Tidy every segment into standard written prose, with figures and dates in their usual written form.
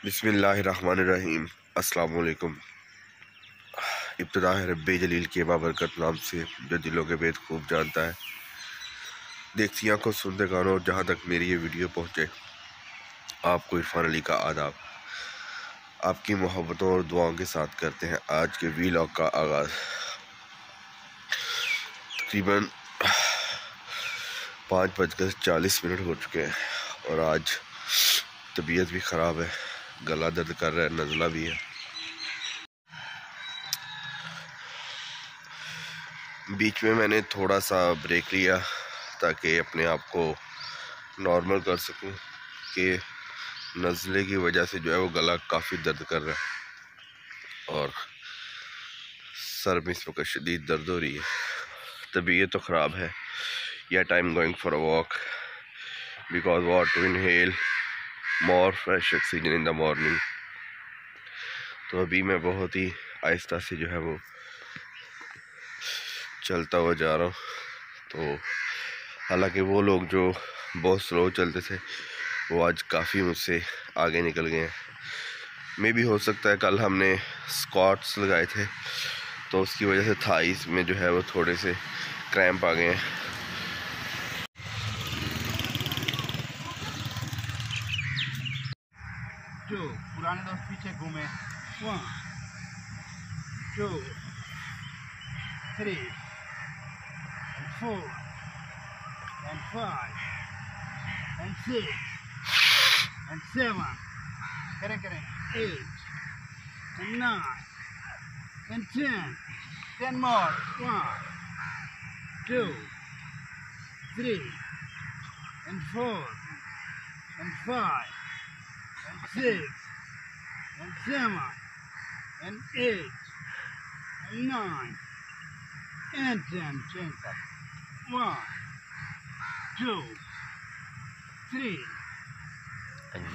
बिस्मिल्लाहिर्रहमानिर्रहीम। अस्सलाम वालेकुम। इब्तिदा है रब्बे जलील के बाबरकत नाम से जो दिलों के भेद खूब जानता है। देखती आंखों सुनते कानों, जहाँ तक मेरी ये वीडियो पहुँचे आपको इरफान अली का आदाब। आपकी मोहब्बतों और दुआओं के साथ करते हैं आज के वीलॉग का आगाज़। तकरीबन 5:40 हो चुके हैं और आज तबीयत भी ख़राब है, गला दर्द कर रहा है, नज़ला भी है। बीच में मैंने थोड़ा सा ब्रेक लिया ताकि अपने आप को नॉर्मल कर सकूं कि नज़ले की वजह से जो है वो गला काफ़ी दर्द कर रहा है और सर में इस वक्त शदीद दर्द हो रही है। तबीयत तो ख़राब है, yet I am going for a walk because what to inhale more fresh oxygen in the morning. तो अभी मैं बहुत ही आहिस्ता से जो है वो चलता हुआ जा रहा हूँ। तो हालांकि वो लोग जो बहुत स्लो चलते थे वो आज काफ़ी मुझसे आगे निकल गए हैं। मे भी हो सकता है कल हमने स्क्वाट्स लगाए थे तो उसकी वजह से थाइस में जो है वो थोड़े से क्रैम्प आ गए हैं। जो पुराने दोस्त पीछे घूमे 1 2 3 and 4 and 5 and 6 and 7 करें 8 and 9 and 10 more 1 2 3 and 4 and 5 and 6 and 7 and 8 and 9 and 10. Change that. 1 2 3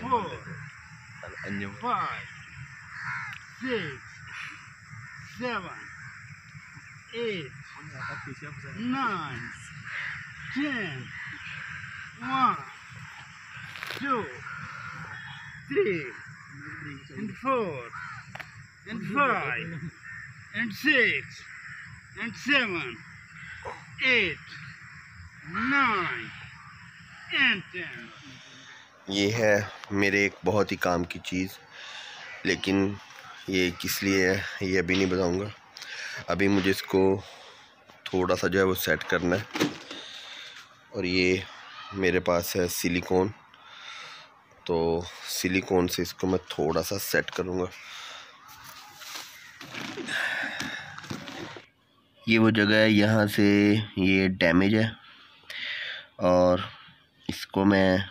4 5 6 7 8 9 10. 1 2 3 and 4 and 5 and 6 and 7 8 9 and 10. ये है मेरे एक बहुत ही काम की चीज़, लेकिन ये किस लिए है ये अभी नहीं बताऊंगा। अभी मुझे इसको थोड़ा सा जो है वो सेट करना है और ये मेरे पास है सिलिकॉन। तो सिलिकॉन से इसको मैं थोड़ा सा सेट करूँगा। ये वो जगह है, यहाँ से ये डैमेज है और इसको मैं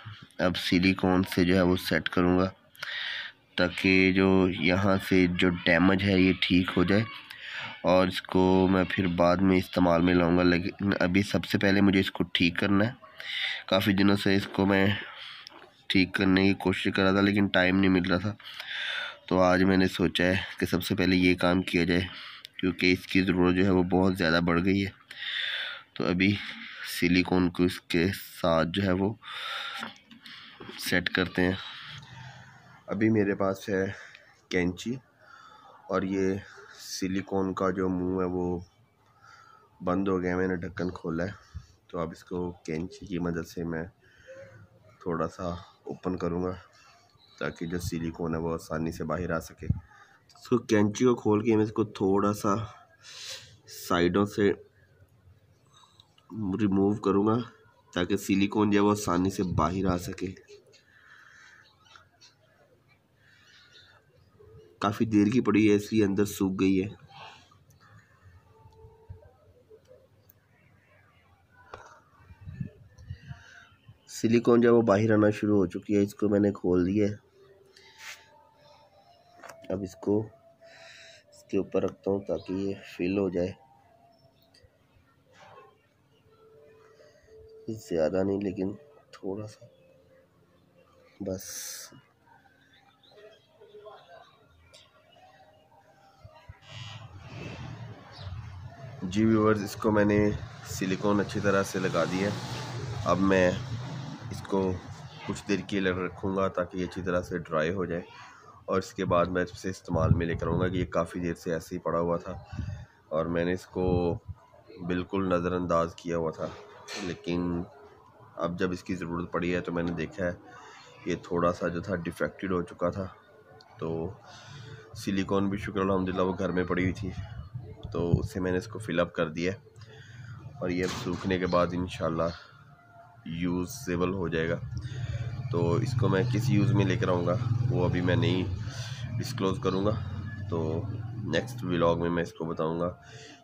अब सिलिकॉन से जो है वो सेट करूँगा ताकि जो यहाँ से जो डैमेज है ये ठीक हो जाए और इसको मैं फिर बाद में इस्तेमाल में लाऊंगा। लेकिन अभी सबसे पहले मुझे इसको ठीक करना है। काफ़ी दिनों से इसको मैं ठीक करने की कोशिश कर रहा था लेकिन टाइम नहीं मिल रहा था, तो आज मैंने सोचा है कि सबसे पहले ये काम किया जाए क्योंकि इसकी ज़रूरत जो है वो बहुत ज़्यादा बढ़ गई है। तो अभी सिलिकॉन को इसके साथ जो है वो सेट करते हैं। अभी मेरे पास है कैंची और ये सिलिकॉन का जो मुंह है वो बंद हो गया, मैंने ढक्कन खोला है। तो अब इसको कैंची की मदद से मैं थोड़ा सा ओपन करूँगा ताकि जो सिलिकॉन है वो आसानी से बाहर आ सके। इसको कैंची को खोल के मैं इसको थोड़ा सा साइडों से रिमूव करूँगा ताकि सिलिकॉन जो है वो आसानी से बाहर आ सके। काफ़ी देर की पड़ी है इसलिए अंदर सूख गई है। सिलिकॉन जब वो बाहर आना शुरू हो चुकी है, इसको मैंने खोल दिया है। अब इसको इसके ऊपर रखता हूँ ताकि ये फिल हो जाए। ज़्यादा नहीं लेकिन थोड़ा सा बस। जी व्यूअर्स, इसको मैंने सिलिकॉन अच्छी तरह से लगा दिया। अब मैं इसको कुछ देर के लिए रखूँगा ताकि ये अच्छी तरह से ड्राई हो जाए और इसके बाद मैं इसे इस्तेमाल में लेकर आऊँगा कि ये काफ़ी देर से ऐसे ही पड़ा हुआ था और मैंने इसको बिल्कुल नज़रअंदाज किया हुआ था, लेकिन अब जब इसकी ज़रूरत पड़ी है तो मैंने देखा है ये थोड़ा सा जो था डिफेक्टेड हो चुका था। तो सिलिकॉन भी शुक्र अल्हम्दुलिल्लाह वो घर में पड़ी हुई थी, तो उससे मैंने इसको फ़िलअप कर दिया और ये सूखने के बाद इंशाल्लाह यूज़ेबल हो जाएगा। तो इसको मैं किस यूज़ में लेकर आऊँगा वो अभी मैं नहीं डिस्क्लोज़ करूँगा, तो नेक्स्ट व्लॉग में मैं इसको बताऊँगा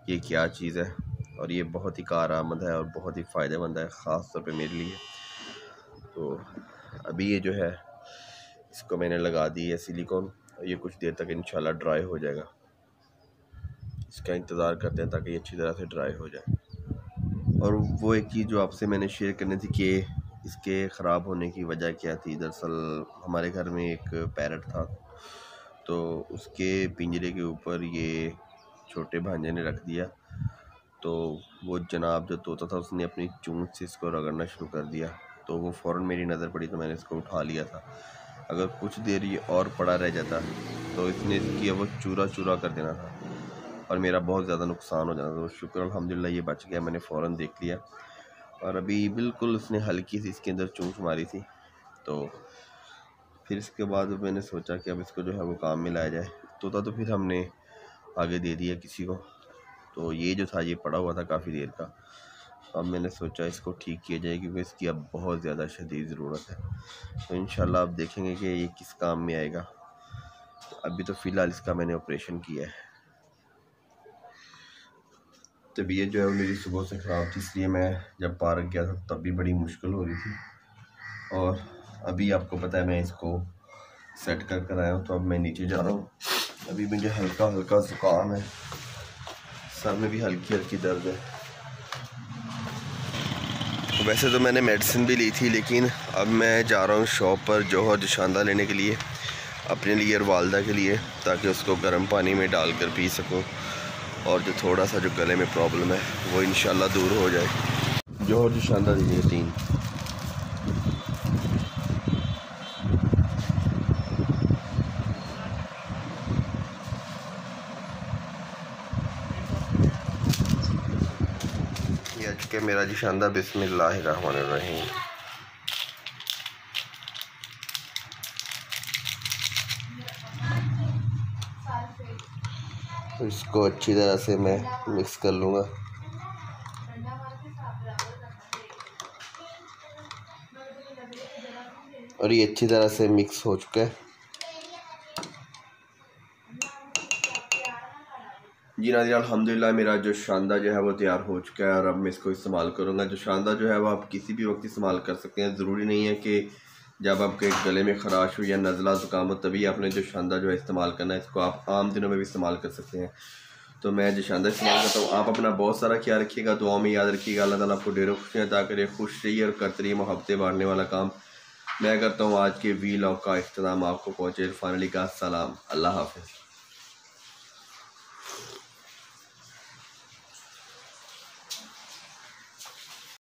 ये क्या चीज़ है। और ये बहुत ही कारआमद है और बहुत ही फ़ायदेमंद है, ख़ास तौर पे मेरे लिए। तो अभी ये जो है इसको मैंने लगा दी है सिलिकॉन, और ये कुछ देर तक इंशाल्लाह ड्राई हो जाएगा। इसका इंतज़ार करते हैं ताकि ये अच्छी तरह से ड्राई हो जाए। और वो एक चीज़ जो आपसे मैंने शेयर करनी थी कि इसके ख़राब होने की वजह क्या थी। दरअसल हमारे घर में एक पैरट था, तो उसके पिंजरे के ऊपर ये छोटे भांजे ने रख दिया, तो वो जनाब जो तोता था उसने अपनी चोंच से इसको रगड़ना शुरू कर दिया। तो वो फ़ौरन मेरी नज़र पड़ी तो मैंने इसको उठा लिया था। अगर कुछ देर ये और पड़ा रह जाता तो इसने इसकी वो चूरा चूरा कर देना था और मेरा बहुत ज़्यादा नुकसान हो जाता। तो शुक्र अल्हम्दुलिल्लाह ये बच गया, मैंने फ़ौरन देख लिया। और अभी बिल्कुल उसने हल्की सी इसके अंदर चोंच मारी थी, तो फिर इसके बाद मैंने सोचा कि अब इसको जो है वो काम में लाया जाए। तोता तो फिर हमने आगे दे दिया किसी को, तो ये जो था ये पड़ा हुआ था काफ़ी देर का। अब मैंने सोचा इसको ठीक किया जाए क्योंकि इसकी अब बहुत ज़्यादा शदीद ज़रूरत है। तो इंशाल्लाह आप देखेंगे कि ये किस काम में आएगा। अभी तो फ़िलहाल इसका मैंने ऑपरेशन किया है। तबीयत जो है वो मेरी सुबह से ख़राब थी, इसलिए मैं जब पार्क गया था तब भी बड़ी मुश्किल हो रही थी। और अभी आपको पता है मैं इसको सेट कर कर आया हूँ, तो अब मैं नीचे जा रहा हूँ। अभी मुझे हल्का हल्का ज़ुकाम है, सर में भी हल्की हल्की दर्द है। तो वैसे तो मैंने मेडिसिन भी ली थी, लेकिन अब मैं जा रहा हूँ शॉप पर जौहर जोशानदा लेने के लिए, अपने लिए और वालदा के लिए, ताकि उसको गर्म पानी में डाल कर पी सकूँ और जो थोड़ा सा जो गले में प्रॉब्लम है वो इंशाल्लाह दूर हो जाए। जौहर जोशानदा दीजिए 3। ये आज के मेरा जोशानदा बिस्मिल्लाहिर्रहमानिर्रहीम। तो इसको अच्छी तरह से मैं मिक्स कर लूँगा। और ये अच्छी तरह से मिक्स हो चुका है। जी नाज़रीन, अल्हम्दुलिल्लाह मेरा जोशानदा जो है वो तैयार हो चुका है और अब मैं इसको इस्तेमाल करूँगा। जोशानदा जो है वो आप किसी भी वक्त इस्तेमाल कर सकते हैं। ज़रूरी नहीं है कि जब आपके गले में ख़राश हो या नज़ला ज़ुकाम हो तभी आपने जोशानदा जो है इस्तेमाल करना है। इसको आप आम दिनों में भी इस्तेमाल कर सकते हैं। तो मैं जोशानदा इस्तेमाल करता हूँ। आप अपना बहुत सारा ख्याल रखिएगा, दुआ में याद रखिएगा। अल्लाह ताला आपको ढेरों खुशियाँ अता करे, खुश रहिए और करते रहिए मोहब्बतें बांटने वाला काम। मैं करता हूँ आज के व्लॉग का इख्तिताम आपको पहुँचे। फाइनली का सलाम, अल्लाह हाफ़िज़।